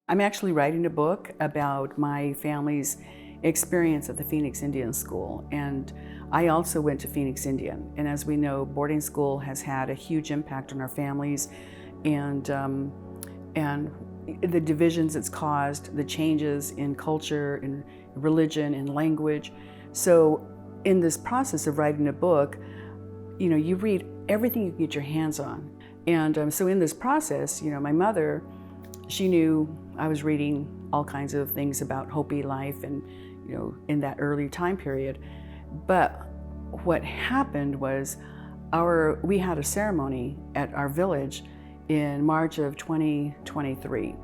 I'm actually writing a book about my family's experience at the Phoenix Indian School, and I also went to Phoenix Indian. And as we know, boarding school has had a huge impact on our families, and the divisions it's caused, the changes in culture, in religion, in language. So in this process of writing a book, you read everything you can get your hands on. And so in this process, my mother, she knew I was reading all kinds of things about Hopi life and, in that early time period. But what happened was we had a ceremony at our village in March of 2023.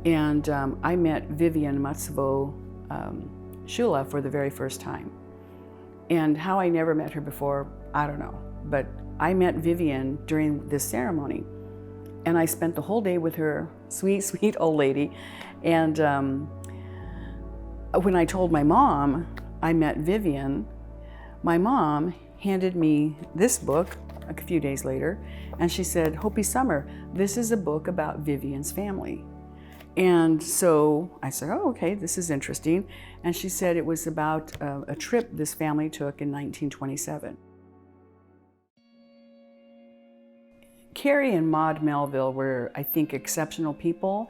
And I met Vivian Matsuvo Shula for the very first time. And how I never met her before, I don't know. But I met Vivian during this ceremony. And I spent the whole day with her, sweet, sweet old lady. And when I told my mom I met Vivian, my mom handed me this book a few days later, and she said, "Hopi Summer, this is a book about Vivian's family." And so I said, "Oh, okay, this is interesting." And she said it was about a trip this family took in 1927. Carey and Maud Melville were, I think, exceptional people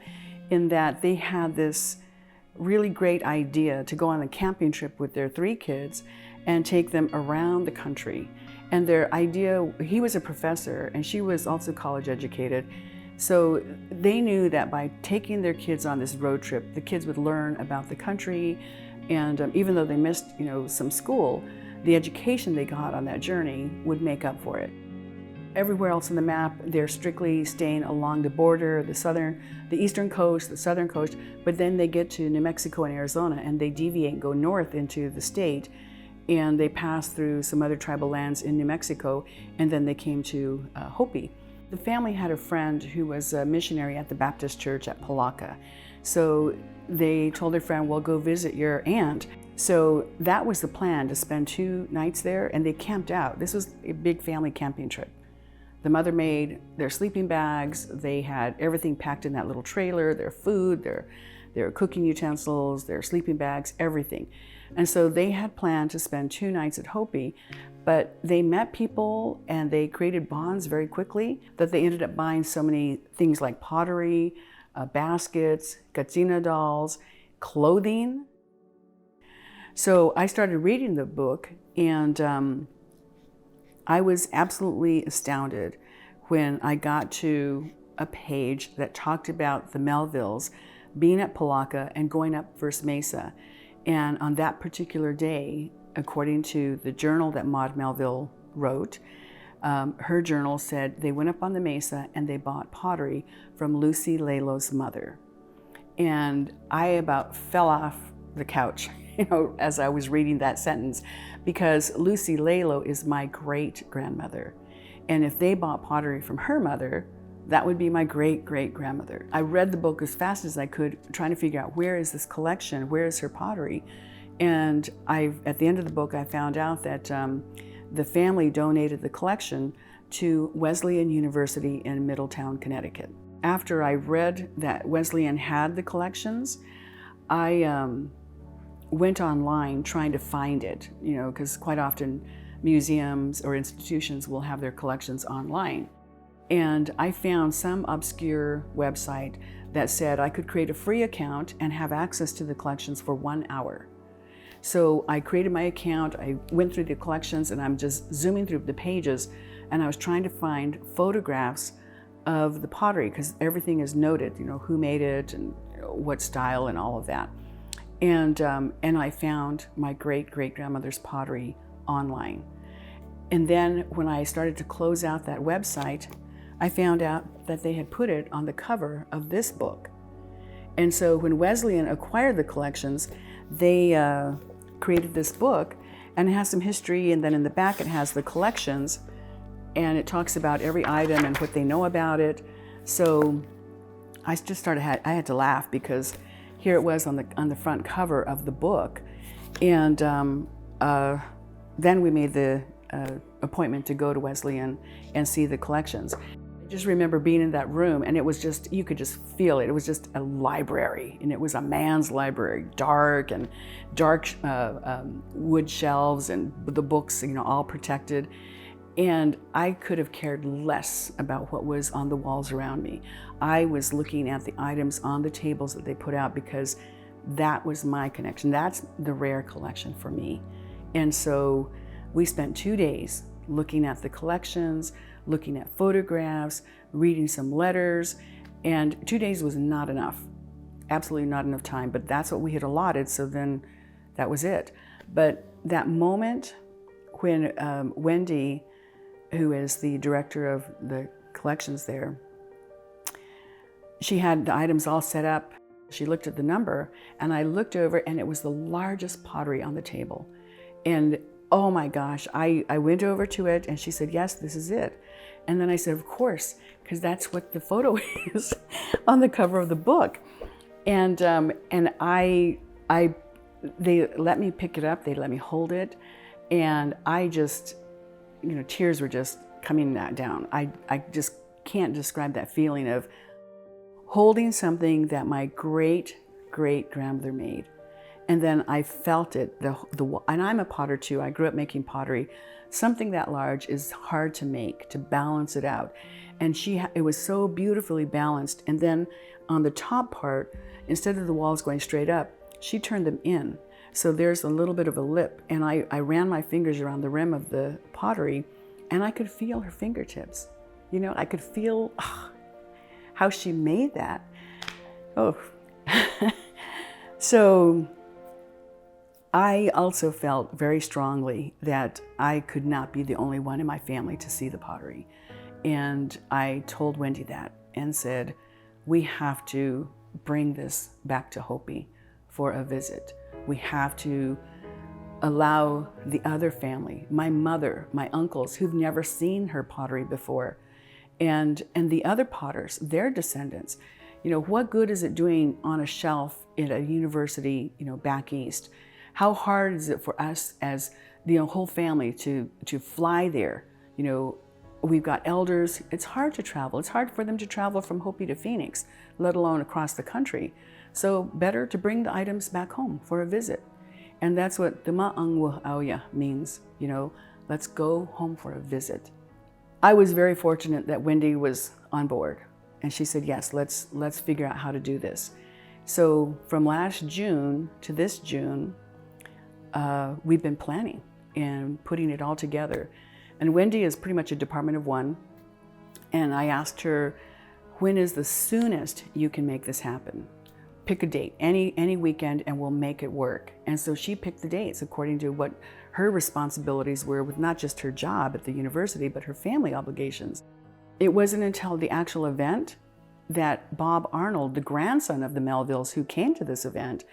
in that they had this really great idea to go on a camping trip with their 3 kids and take them around the country. And their idea, he was a professor and she was also college educated. So they knew that by taking their kids on this road trip, the kids would learn about the country. And even though they missed, some school, the education they got on that journey would make up for it. Everywhere else on the map, they're strictly staying along the border, the eastern coast, the southern coast, but then they get to New Mexico and Arizona and they deviate and go north into the state, and they pass through some other tribal lands in New Mexico, and then they came to Hopi. The family had a friend who was a missionary at the Baptist church at Polacca. So they told their friend, "Well, go visit your aunt." So that was the plan, to spend 2 nights there, and they camped out. This was a big family camping trip. The mother made their sleeping bags. They had everything packed in that little trailer, their food, their cooking utensils, their sleeping bags, everything. And so they had planned to spend 2 nights at Hopi, but they met people and they created bonds very quickly that they ended up buying so many things like pottery, baskets, katsina dolls, clothing. So I started reading the book, and I was absolutely astounded when I got to a page that talked about the Melvilles being at Polacca and going up First Mesa. And on that particular day, according to the journal that Maud Melville wrote, her journal said they went up on the mesa and they bought pottery from Lucy Lalo's mother. And I about fell off the couch, as I was reading that sentence, because Lucy Lalo is my great-grandmother. And if they bought pottery from her mother, that would be my great-great-grandmother. I read the book as fast as I could, trying to figure out, where is this collection? Where is her pottery? And at the end of the book, I found out that the family donated the collection to Wesleyan University in Middletown, Connecticut. After I read that Wesleyan had the collections, I went online trying to find it, because quite often museums or institutions will have their collections online. And I found some obscure website that said I could create a free account and have access to the collections for 1 hour. So I created my account, I went through the collections, and I'm just zooming through the pages, and I was trying to find photographs of the pottery, because everything is noted, who made it and what style and all of that. And I found my great-great-grandmother's pottery online. And then when I started to close out that website, I found out that they had put it on the cover of this book. And so when Wesleyan acquired the collections, they created this book, and it has some history, and then in the back it has the collections, and it talks about every item and what they know about it. So I just I had to laugh, because here it was on the front cover of the book. And then we made the appointment to go to Wesleyan and see the collections. Just remember being in that room, and it was just, you could just feel it. It was just a library, and it was a man's library, dark wood shelves and the books, all protected. And I could have cared less about what was on the walls around me. I was looking at the items on the tables that they put out because that was my connection. That's the rare collection for me. And so we spent 2 days looking at the collections, looking at photographs, reading some letters, and 2 days was not enough. Absolutely not enough time, but that's what we had allotted, so then that was it. But that moment when Wendy, who is the director of the collections there, she had the items all set up. She looked at the number, and I looked over, and it was the largest pottery on the table. And oh my gosh, I went over to it, and she said, yes, this is it. And then I said, of course, because that's what the photo is on the cover of the book. And they let me pick it up, they let me hold it, and I just, tears were just coming down. I just can't describe that feeling of holding something that my great-great-grandmother made. And then I felt it, and I'm a potter too. I grew up making pottery. Something that large is hard to make, to balance it out. And it was so beautifully balanced. And then on the top part, instead of the walls going straight up, she turned them in. So there's a little bit of a lip. And I ran my fingers around the rim of the pottery, and I could feel her fingertips. I could feel how she made that. Oh. So I also felt very strongly that I could not be the only one in my family to see the pottery. And I told Wendy that and said, we have to bring this back to Hopi for a visit. We have to allow the other family, my mother, my uncles, who've never seen her pottery before, and the other potters, their descendants. What good is it doing on a shelf at a university, back east? How hard is it for us as the whole family to fly there? We've got elders. It's hard to travel. It's hard for them to travel from Hopi to Phoenix, let alone across the country. So better to bring the items back home for a visit. And that's what Tuma Angwu Owya means, let's go home for a visit. I was very fortunate that Wendy was on board, and she said, yes, let's figure out how to do this. So from last June to this June, we've been planning and putting it all together. And Wendy is pretty much a department of one. And I asked her, when is the soonest you can make this happen? Pick a date, any weekend, and we'll make it work. And so she picked the dates according to what her responsibilities were with not just her job at the university, but her family obligations. It wasn't until the actual event that Bob Arnold, the grandson of the Melvilles who came to this event,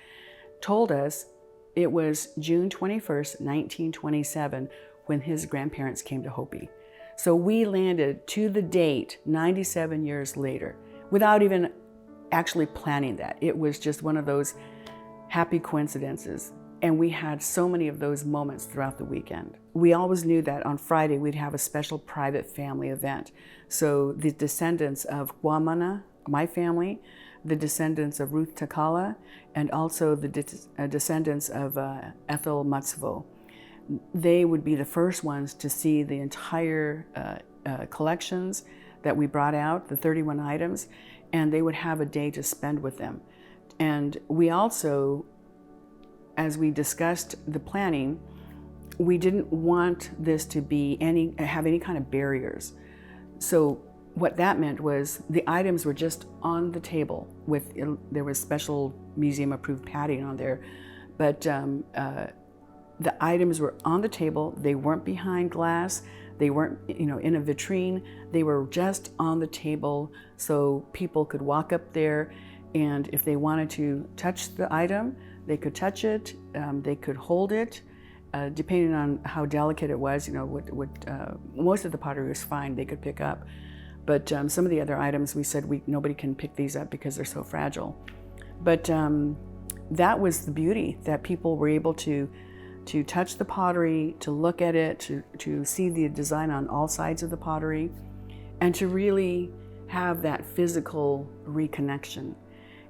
told us it was June 21st, 1927, when his grandparents came to Hopi. So we landed to the date 97 years later without even actually planning that. It was just one of those happy coincidences. And we had so many of those moments throughout the weekend. We always knew that on Friday we'd have a special private family event. So the descendants of Guamana, my family, the descendants of Ruth Takala, and also the descendants of Ethel Matsuvo, they would be the first ones to see the entire collections that we brought out, the 31 items, and they would have a day to spend with them. And we also, as we discussed the planning, we didn't want this to be have any kind of barriers. So what that meant was the items were just on the table there was special museum approved padding on there, but the items were on the table. They weren't behind glass. They weren't, in a vitrine. They were just on the table so people could walk up there, and if they wanted to touch the item, they could touch it. They could hold it, depending on how delicate it was. Most of the pottery was fine. They could pick up, but some of the other items we said nobody can pick these up because they're so fragile. But that was the beauty, that people were able to touch the pottery, to look at it, to see the design on all sides of the pottery. and to really have that physical reconnection.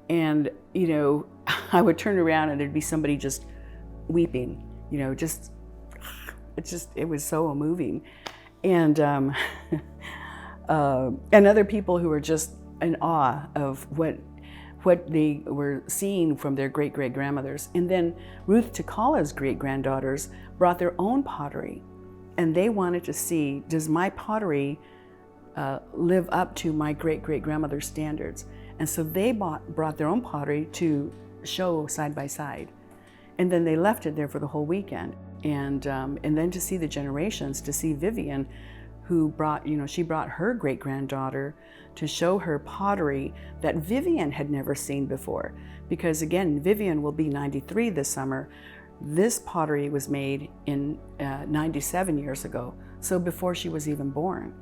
And, you know, I would turn around and there'd be somebody just weeping, you know, it was so moving. And, and other people who were just in awe of what they were seeing from their great-great-grandmothers. And then Ruth Takala's great-granddaughters brought their own pottery, and they wanted to see, does my pottery live up to my great-great-grandmother's standards? And so they brought their own pottery to show side by side. And then they left it there for the whole weekend. And then to see the generations, to see Vivian, who brought, you know, she brought her great-granddaughter to show her pottery that Vivian had never seen before. Because again, Vivian will be 93 this summer. This pottery was made in 97 years ago, so before she was even born.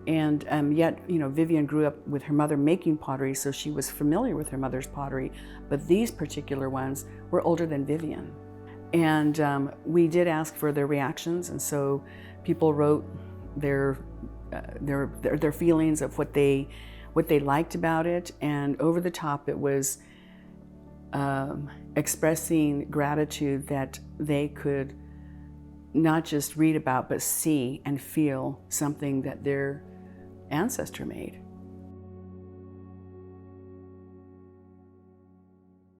And yet, you know, Vivian grew up with her mother making pottery, so she was familiar with her mother's pottery, but these particular ones were older than Vivian. And we did ask for their reactions, and so people wrote their feelings of what they liked about it, and over the top it was expressing gratitude that they could not just read about but see and feel something that their ancestor made.